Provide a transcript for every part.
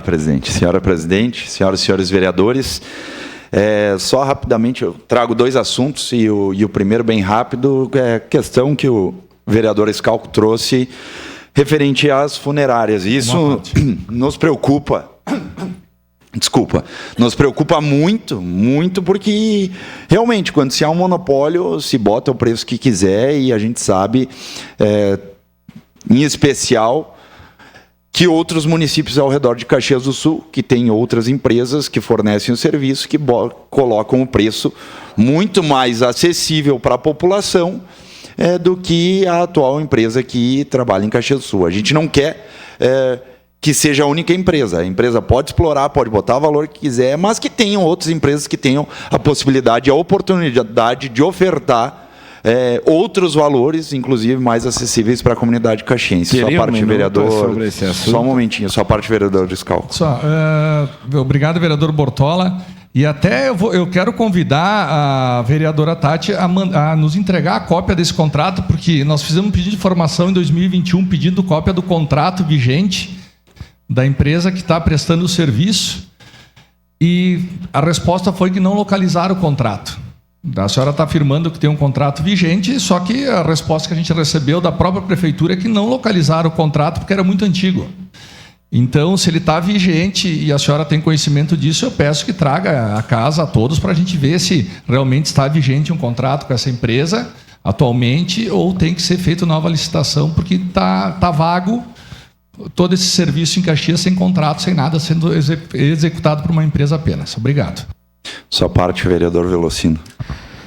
Presidente. Senhora Presidente, senhoras e senhores vereadores, só rapidamente eu trago dois assuntos e o primeiro bem rápido é a questão que o vereador Schalco trouxe referente às funerárias. Isso nos preocupa, nos preocupa muito, muito, porque realmente quando se há um monopólio se bota o preço que quiser e a gente sabe, em especial, que outros municípios ao redor de Caxias do Sul, que têm outras empresas que fornecem o serviço, que colocam o preço muito mais acessível para a população do que a atual empresa que trabalha em Caxias do Sul. A gente não quer que seja a única empresa. A empresa pode explorar, pode botar o valor que quiser, mas que tenham outras empresas que tenham a possibilidade, a oportunidade de ofertar outros valores, inclusive mais acessíveis para a comunidade caxiense. Sua parte, vereador. Sobre esse assunto. Só um momentinho, sua parte, vereador Schalco. Obrigado, vereador Bortola. E até eu quero convidar a vereadora Tati a nos entregar a cópia desse contrato, porque nós fizemos um pedido de informação em 2021, pedindo cópia do contrato vigente da empresa que está prestando o serviço, e a resposta foi que não localizaram o contrato. A senhora está afirmando que tem um contrato vigente, só que a resposta que a gente recebeu da própria prefeitura é que não localizaram o contrato porque era muito antigo. Então, se ele está vigente e a senhora tem conhecimento disso, eu peço que traga a casa a todos para a gente ver se realmente está vigente um contrato com essa empresa atualmente ou tem que ser feita nova licitação, porque está vago todo esse serviço em Caxias sem contrato, sem nada sendo executado por uma empresa apenas. Obrigado. Sua parte, vereador Velocino.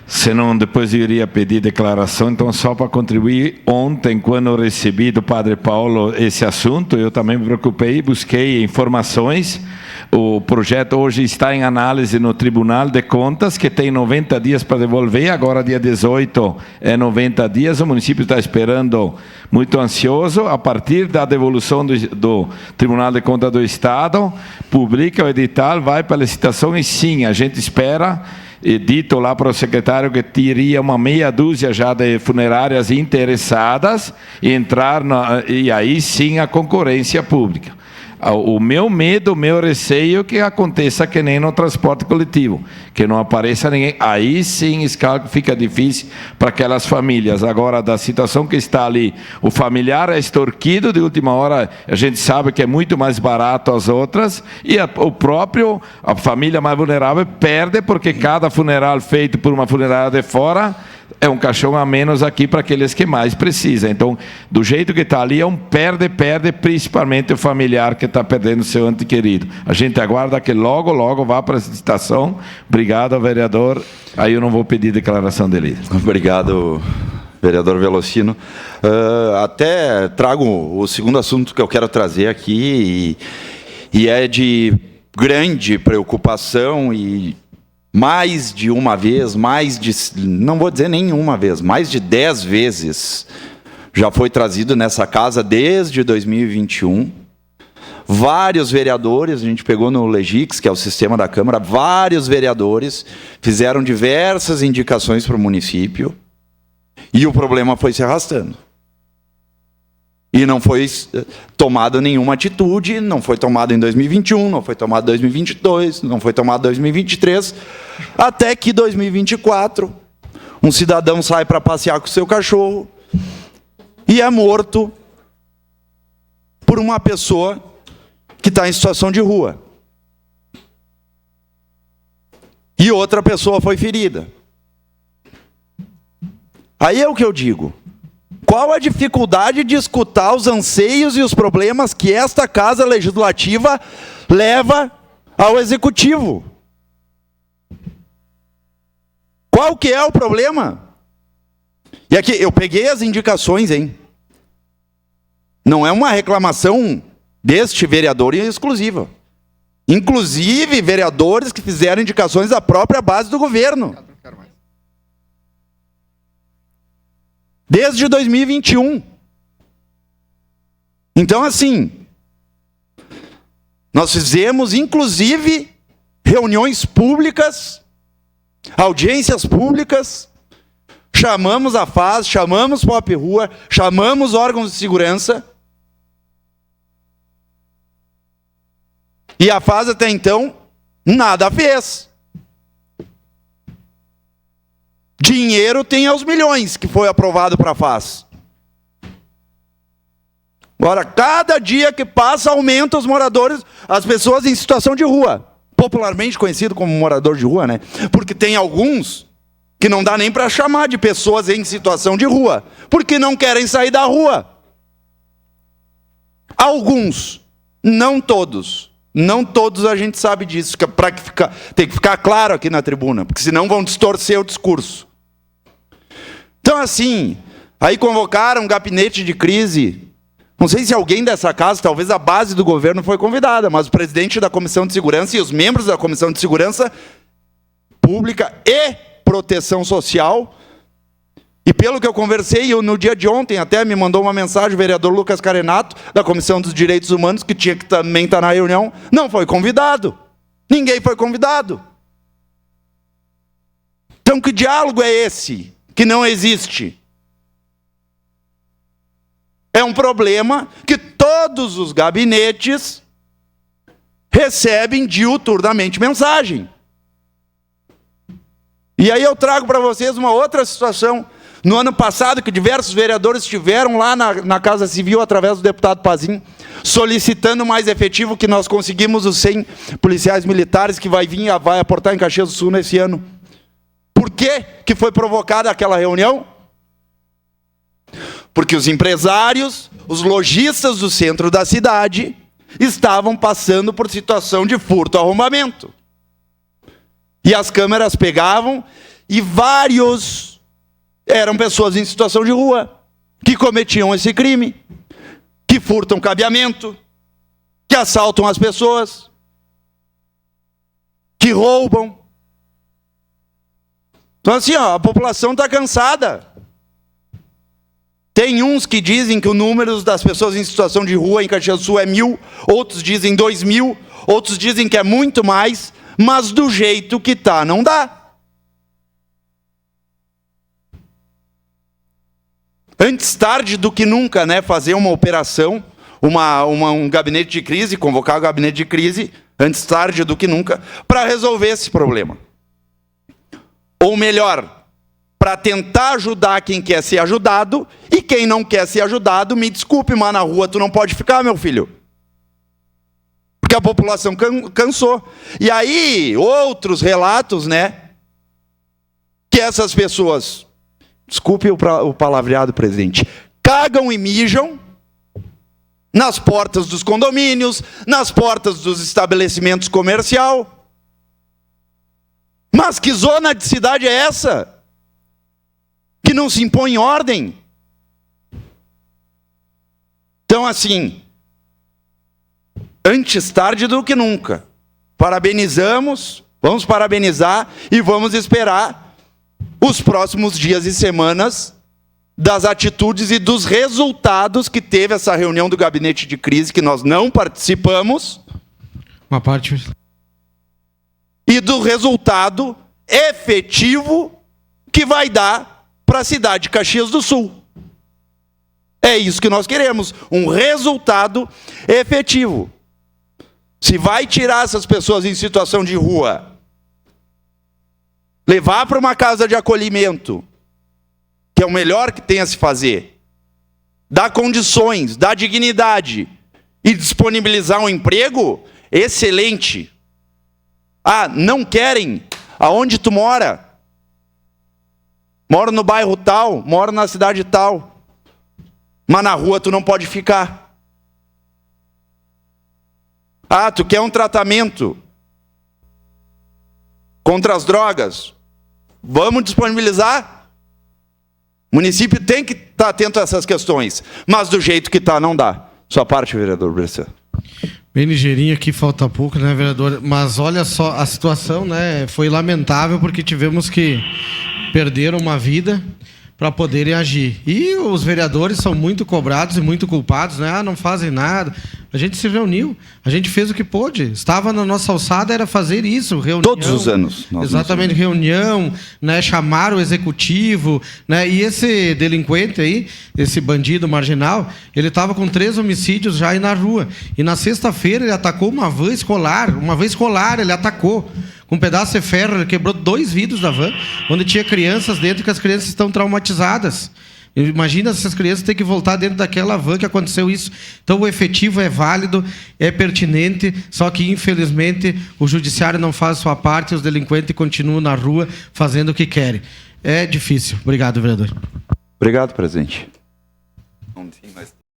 Senão, depois eu iria pedir declaração. Então, só para contribuir, ontem, quando eu recebi do Padre Paulo esse assunto, eu também me preocupei, busquei informações. O projeto hoje está em análise no Tribunal de Contas, que tem 90 dias para devolver. Agora, dia 18, é 90 dias. O município está esperando, muito ansioso. A partir da devolução do Tribunal de Contas do Estado, publica o edital, vai para a licitação e sim, a gente espera, dito lá para o secretário que teria uma meia dúzia já de funerárias interessadas e entrar e aí sim a concorrência pública. O meu medo, o meu receio é que aconteça que nem no transporte coletivo, que não apareça ninguém. Aí sim, fica difícil para aquelas famílias. Agora, da situação que está ali, o familiar é extorquido de última hora, a gente sabe que é muito mais barato as outras, e a família mais vulnerável perde, porque cada funeral feito por uma funerária de fora é um caixão a menos aqui para aqueles que mais precisam. Então, do jeito que está ali, é um perde, principalmente o familiar que está perdendo seu ente querido. A gente aguarda que logo vá para a licitação. Obrigado, vereador. Aí eu não vou pedir declaração dele. Obrigado, vereador Velocino. Até trago o segundo assunto que eu quero trazer aqui, e é de grande preocupação e mais de uma vez, não vou dizer nenhuma vez, mais de 10 vezes já foi trazido nessa casa desde 2021. Vários vereadores, a gente pegou no Legix, que é o sistema da Câmara, vários vereadores fizeram diversas indicações para o município e o problema foi se arrastando. E não foi tomada nenhuma atitude, não foi tomada em 2021, não foi tomada em 2022, não foi tomada em 2023, até que em 2024, um cidadão sai para passear com o seu cachorro e é morto por uma pessoa que está em situação de rua. E outra pessoa foi ferida. Aí é o que eu digo. Qual a dificuldade de escutar os anseios e os problemas que esta Casa Legislativa leva ao Executivo? Qual que é o problema? E aqui, eu peguei as indicações, hein? Não é uma reclamação deste vereador exclusiva. Inclusive, vereadores que fizeram indicações da própria base do governo. Desde 2021. Então, assim, nós fizemos, inclusive, reuniões públicas, audiências públicas, chamamos a FAS, chamamos Pop Rua, chamamos órgãos de segurança, E a FAS até então nada fez. Dinheiro tem aos milhões que foi aprovado para a FAS. Agora, cada dia que passa, aumenta os moradores, as pessoas em situação de rua. Popularmente conhecido como morador de rua, né? Porque tem alguns que não dá nem para chamar de pessoas em situação de rua, porque não querem sair da rua. Alguns, não todos. Não todos a gente sabe disso, tem que ficar claro aqui na tribuna, porque senão vão distorcer o discurso. Então assim, aí convocaram um gabinete de crise. Não sei se alguém dessa casa, talvez a base do governo foi convidada, mas o presidente da Comissão de Segurança e os membros da Comissão de Segurança Pública e Proteção Social. E pelo que eu conversei, no dia de ontem até me mandou uma mensagem o vereador Lucas Carenato, da Comissão dos Direitos Humanos, que tinha que também estar na reunião, não foi convidado. Ninguém foi convidado. Então que diálogo é esse que não existe? É um problema que todos os gabinetes recebem diuturnamente mensagem. E aí eu trago para vocês uma outra situação. No ano passado, que diversos vereadores estiveram lá na Casa Civil, através do deputado Pazin, solicitando mais efetivo, que nós conseguimos os 100 policiais militares que vai aportar em Caxias do Sul nesse ano. Por que foi provocada aquela reunião? Porque os empresários, os lojistas do centro da cidade, estavam passando por situação de furto, arrombamento. E as câmeras pegavam e vários eram pessoas em situação de rua, que cometiam esse crime, que furtam cabeamento, que assaltam as pessoas, que roubam. Então assim, a população está cansada. Tem uns que dizem que o número das pessoas em situação de rua em Caxias do Sul é 1.000, outros dizem 2.000, outros dizem que é muito mais, mas do jeito que está, não dá. Antes tarde do que nunca, né, fazer uma operação, um gabinete de crise, convocar o gabinete de crise, antes tarde do que nunca, para resolver esse problema. Ou melhor, para tentar ajudar quem quer ser ajudado, e quem não quer ser ajudado, me desculpe, mas na rua tu não pode ficar, meu filho. Porque a população cansou. E aí, outros relatos, né, que essas pessoas, desculpe o palavreado, presidente, cagam e mijam nas portas dos condomínios, nas portas dos estabelecimentos comerciais. Mas que zona de cidade é essa? Que não se impõe ordem? Então, assim, antes tarde do que nunca, parabenizamos, vamos parabenizar e vamos esperar os próximos dias e semanas das atitudes e dos resultados que teve essa reunião do gabinete de crise, que nós não participamos. Uma parte. E do resultado efetivo que vai dar para a cidade de Caxias do Sul. É isso que nós queremos, um resultado efetivo. Se vai tirar essas pessoas em situação de rua, levar para uma casa de acolhimento, que é o melhor que tem a se fazer, dar condições, dar dignidade e disponibilizar um emprego, excelente. Ah, não querem? Aonde tu mora? Moro no bairro tal, moro na cidade tal. Mas na rua tu não pode ficar. Ah, tu quer um tratamento contra as drogas? Vamos disponibilizar? O município tem que estar atento a essas questões. Mas do jeito que está, não dá. Sua parte, vereador Bressan. Bem ligeirinho aqui, falta pouco, né, vereador? Mas olha só, a situação, né, foi lamentável porque tivemos que perder uma vida para poderem agir. E os vereadores são muito cobrados e muito culpados, né? Não fazem nada. A gente se reuniu, a gente fez o que pôde. Estava na nossa alçada, era fazer isso, reunião. Todos os anos. Exatamente, reunião, né? Chamar o executivo, né? E esse delinquente aí, esse bandido marginal, ele estava com 3 homicídios já aí na rua. E na sexta-feira ele atacou uma van escolar ele atacou. Com um pedaço de ferro, ele quebrou 2 vidros da van, onde tinha crianças dentro, que as crianças estão traumatizadas. Imagina se essas crianças têm que voltar dentro daquela van que aconteceu isso. Então o efetivo é válido, é pertinente, só que infelizmente o judiciário não faz a sua parte e os delinquentes continuam na rua fazendo o que querem. É difícil. Obrigado, vereador. Obrigado, presidente. Não tem mais